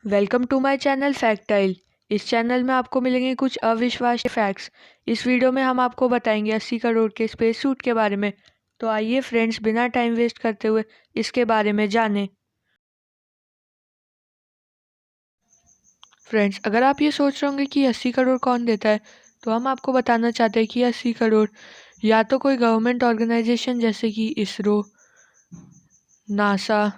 Welcome to my channel Factile. इस चैनल में आपको मिलेंगे कुछ अविश्वास फैक्ट्स। इस वीडियो में हम आपको बताएंगे 80 करोड़ के स्पेस सूट के बारे में। तो आइए फ्रेंड्स, बिना टाइम वेस्ट करते हुए इसके बारे में जानें। फ्रेंड्स, अगर आप ये सोच रहे होंगे कि 80 करोड़ कौन देता है, तो हम आपको बताना चाहते हैं कि 80 करोड़ या तो कोई गवर्नमेंट ऑर्गेनाइजेशन जैसे कि इसरो, नासा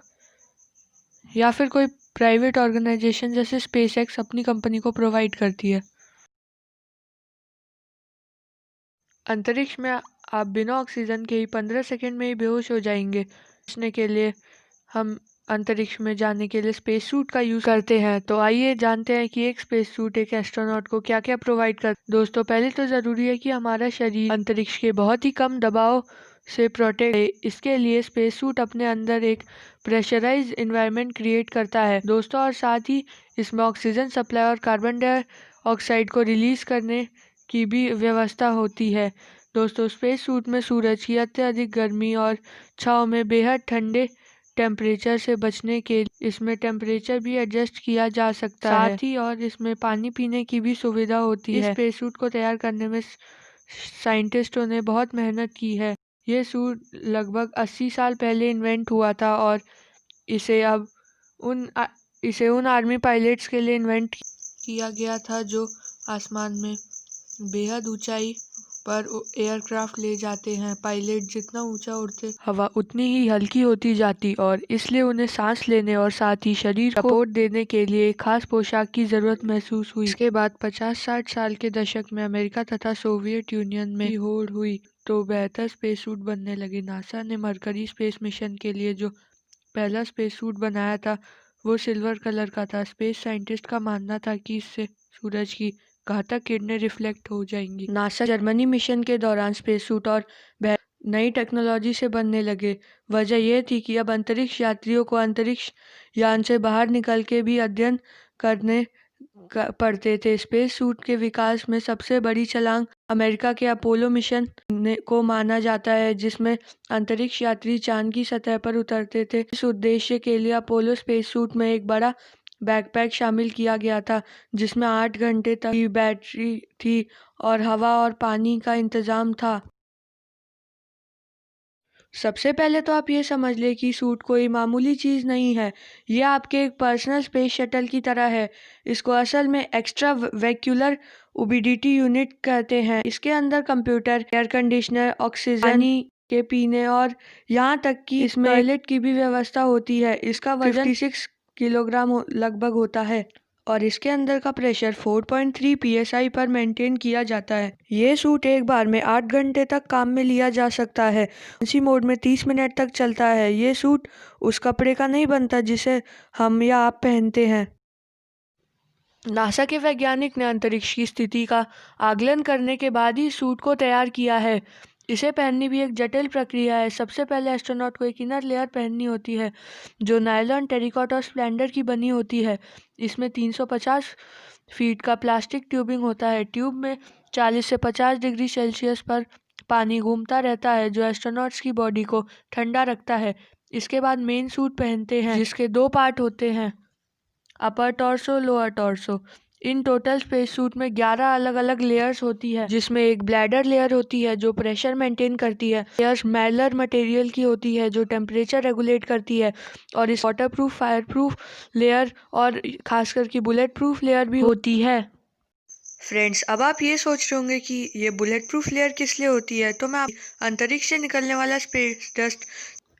या फिर कोई प्राइवेट ऑर्गेनाइजेशन जैसे स्पेस एक्स अपनी कंपनी को प्रोवाइड करती है। अंतरिक्ष में आप बिना ऑक्सीजन के ही 15 सेकंड में ही बेहोश हो जाएंगे। बचने के लिए हम अंतरिक्ष में जाने के लिए स्पेस सूट का यूज़ करते हैं। तो आइए जानते हैं कि एक स्पेस सूट एक एस्ट्रोनॉट को क्या क्या प्रोवाइड कर। दोस्तों, पहले तो ज़रूरी है कि हमारा शरीर अंतरिक्ष के बहुत ही कम दबाव से प्रोटेक्ट है। इसके लिए स्पेस सूट अपने अंदर एक प्रेशराइज इन्वायरमेंट क्रिएट करता है दोस्तों, और साथ ही इसमें ऑक्सीजन सप्लाई और कार्बन डाइऑक्साइड को रिलीज करने की भी व्यवस्था होती है। दोस्तों, स्पेस सूट में सूरज की अत्यधिक गर्मी और छांव में बेहद ठंडे टेम्परेचर से बचने के इसमें टेम्परेचर भी एडजस्ट किया जा सकता है। साथ ही और इसमें पानी पीने की भी सुविधा होती है। इस स्पेस सूट को तैयार करने में साइंटिस्टों ने बहुत मेहनत की है। ये सूट लगभग 80 साल पहले इन्वेंट हुआ था और इसे अब उन इसे उन आर्मी पायलट्स के लिए इन्वेंट किया गया था जो आसमान में बेहद ऊंचाई पर एयरक्राफ्ट ले जाते हैं। पायलट जितना ऊंचा उड़ते हवा उतनी ही हल्की होती जाती और इसलिए उन्हें सांस लेने और साथ ही शरीर को सपोर्ट देने के लिए एक खास पोशाक की जरूरत महसूस हुई। इसके बाद 50-60 साल के दशक में अमेरिका तथा सोवियत यूनियन में होड़ हुई तो बेहतर स्पेस सूट बनने लगे। नासा ने मरकरी स्पेस मिशन के लिए जो पहला स्पेस सूट बनाया था वो सिल्वर कलर का था। स्पेस साइंटिस्ट का मानना था कि इससे सूरज की घातक किरणें रिफ्लेक्ट हो जाएंगी। नासा जर्मनी मिशन के दौरान स्पेस सूट और नई टेक्नोलॉजी से बनने लगे। वजह यह थी कि अब अंतरिक्ष यात्रियों को अंतरिक्ष यान से बाहर निकल के भी अध्ययन करने पड़ते थे। स्पेस सूट के विकास में सबसे बड़ी छलांग अमेरिका के अपोलो मिशन को माना जाता है, जिसमें अंतरिक्ष यात्री चांद की सतह पर उतरते थे। इस उद्देश्य के लिए अपोलो स्पेस सूट में एक बड़ा बैकपैक शामिल किया गया था, जिसमें 8 घंटे तक की बैटरी थी और हवा और पानी का इंतजाम था। सबसे पहले तो आप ये समझ लें कि सूट कोई मामूली चीज़ नहीं है। ये आपके एक पर्सनल स्पेस शटल की तरह है। इसको असल में एक्स्ट्रा वैक्यूलर उबिडिटी यूनिट कहते हैं। इसके अंदर कंप्यूटर, एयर कंडीशनर, ऑक्सीजन, पानी के पीने और यहाँ तक कि इसमें टॉयलेट की भी व्यवस्था होती है। इसका वजन 56 किलोग्राम लगभग होता है और इसके अंदर का प्रेशर 4.3 psi पर मेंटेन किया जाता है। ये सूट एक बार में 8 घंटे तक काम में लिया जा सकता है। इसी मोड में 30 मिनट तक चलता है। ये सूट उस कपड़े का नहीं बनता जिसे हम या आप पहनते हैं। नासा के वैज्ञानिक ने अंतरिक्ष की स्थिति का आकलन करने के बाद ही सूट को तैयार किया है। इसे पहननी भी एक जटिल प्रक्रिया है। सबसे पहले एस्ट्रोनॉट को एक इनर लेयर पहननी होती है जो नायलॉन, टेरिकॉट और स्प्लेंडर की बनी होती है। इसमें 350 फीट का प्लास्टिक ट्यूबिंग होता है। ट्यूब में 40 से 50 डिग्री सेल्सियस पर पानी घूमता रहता है जो एस्ट्रोनॉट्स की बॉडी को ठंडा रखता है। इसके बाद मेन सूट पहनते हैं जिसके 2 पार्ट होते हैं, अपर टॉर्सो, लोअर टॉर्सो। इन टोटल स्पेस सूट में 11 अलग अलग लेयर्स होती है, जिसमें एक ब्लैडर लेयर होती है जो प्रेशर मेंटेन करती है। लेयर्स मैलर मटेरियल की होती है जो टेम्परेचर रेगुलेट करती है, और इस water proof, fire proof layer और खास करके बुलेट प्रूफ लेयर भी होती है। फ्रेंड्स, अब आप ये सोच रहे होंगे कि ये बुलेट प्रूफ लेयर किस लिए होती है, तो मैं अंतरिक्ष से निकलने वाला स्पेस डस्ट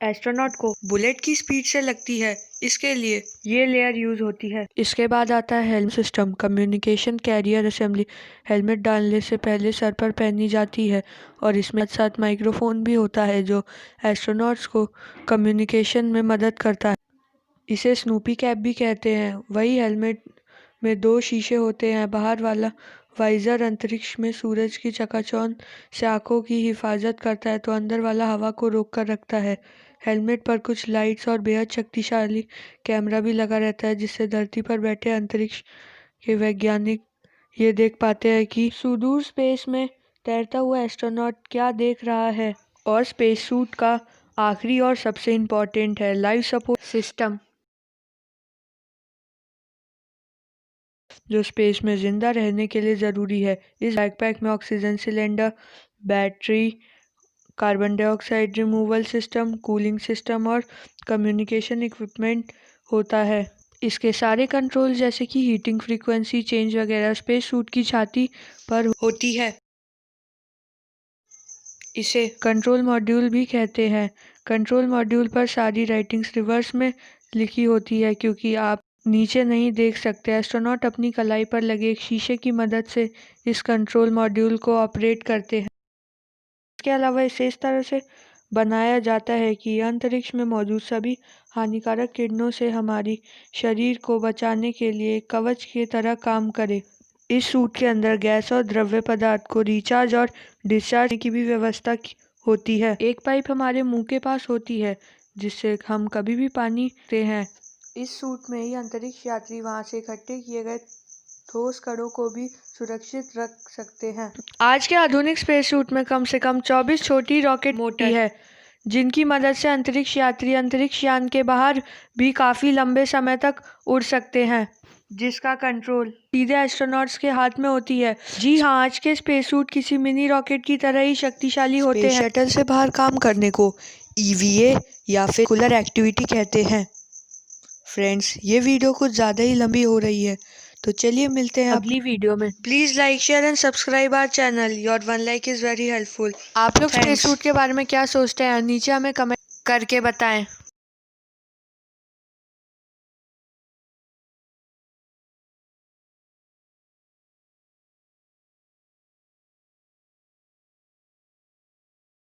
एस्ट्रोनॉट को बुलेट की स्पीड से लगती है, इसके लिए ये लेयर यूज होती है। इसके बाद आता है helmet system, communication carrier assembly. Helmet डालने से पहले सर पर पहनी जाती है और इसमें साथ माइक्रोफोन भी होता है जो एस्ट्रोनॉट्स को कम्युनिकेशन में मदद करता है। इसे स्नूपी कैप भी कहते हैं। वही हेलमेट में 2 शीशे होते हैं। बाहर वाला वाइजर अंतरिक्ष में सूरज की चकाचौंध से आंखों की हिफाजत करता है, तो अंदर वाला हवा को रोक कर रखता है। हेलमेट पर कुछ लाइट्स और बेहद शक्तिशाली कैमरा भी लगा रहता है, जिससे धरती पर बैठे अंतरिक्ष के वैज्ञानिक ये देख पाते हैं कि सुदूर स्पेस में तैरता हुआ एस्ट्रोनॉट क्या देख रहा है। और स्पेस सूट का आखिरी और सबसे इम्पोर्टेंट है लाइफ सपोर्ट सिस्टम। जो स्पेस में जिंदा रहने के लिए ज़रूरी है। इस बैकपैक में oxygen cylinder, battery, carbon dioxide removal system, cooling system और कम्युनिकेशन इक्विपमेंट होता है। इसके सारे कंट्रोल जैसे कि हीटिंग, फ्रीक्वेंसी चेंज वगैरह स्पेस सूट की छाती पर होती है। इसे कंट्रोल मॉड्यूल भी कहते हैं। कंट्रोल मॉड्यूल पर सारी राइटिंग्स रिवर्स में लिखी होती है क्योंकि आप नीचे नहीं देख सकते। एस्ट्रोनॉट अपनी कलाई पर लगे एक शीशे की मदद से इस कंट्रोल मॉड्यूल को ऑपरेट करते हैं। इसके अलावा इसे इस तरह से बनाया जाता है कि यह अंतरिक्ष में मौजूद सभी हानिकारक किरणों से हमारी शरीर को बचाने के लिए कवच की तरह काम करे। इस सूट के अंदर गैस और द्रव्य पदार्थ को रिचार्ज और डिस्चार्ज की भी व्यवस्था होती है। एक पाइप हमारे मुंह के पास होती है जिससे हम कभी भी पानी पीते हैं। इस सूट में ही अंतरिक्ष यात्री वहां से इकट्ठे किए गए ठोस कणों को भी सुरक्षित रख सकते हैं। आज के आधुनिक स्पेस सूट में कम से कम 24 छोटी रॉकेट मोटर है जिनकी मदद से अंतरिक्ष यात्री अंतरिक्ष यान के बाहर भी काफी लंबे समय तक उड़ सकते हैं, जिसका कंट्रोल सीधे एस्ट्रोनॉट्स के हाथ में होती है। जी हाँ, आज के स्पेस सूट किसी मिनी रॉकेट की तरह ही शक्तिशाली होते हैं। शटल से बाहर काम करने को ईवीए या फिर कूलर एक्टिविटी कहते हैं। फ्रेंड्स, ये वीडियो कुछ ज़्यादा ही लंबी हो रही है, तो चलिए मिलते हैं अगली वीडियो में। Please like, share and subscribe our channel. Your one like is very helpful. आप लोग स्पेस सूट के बारे में क्या सोचते हैं, नीचे हमें कमेंट करके बताएं।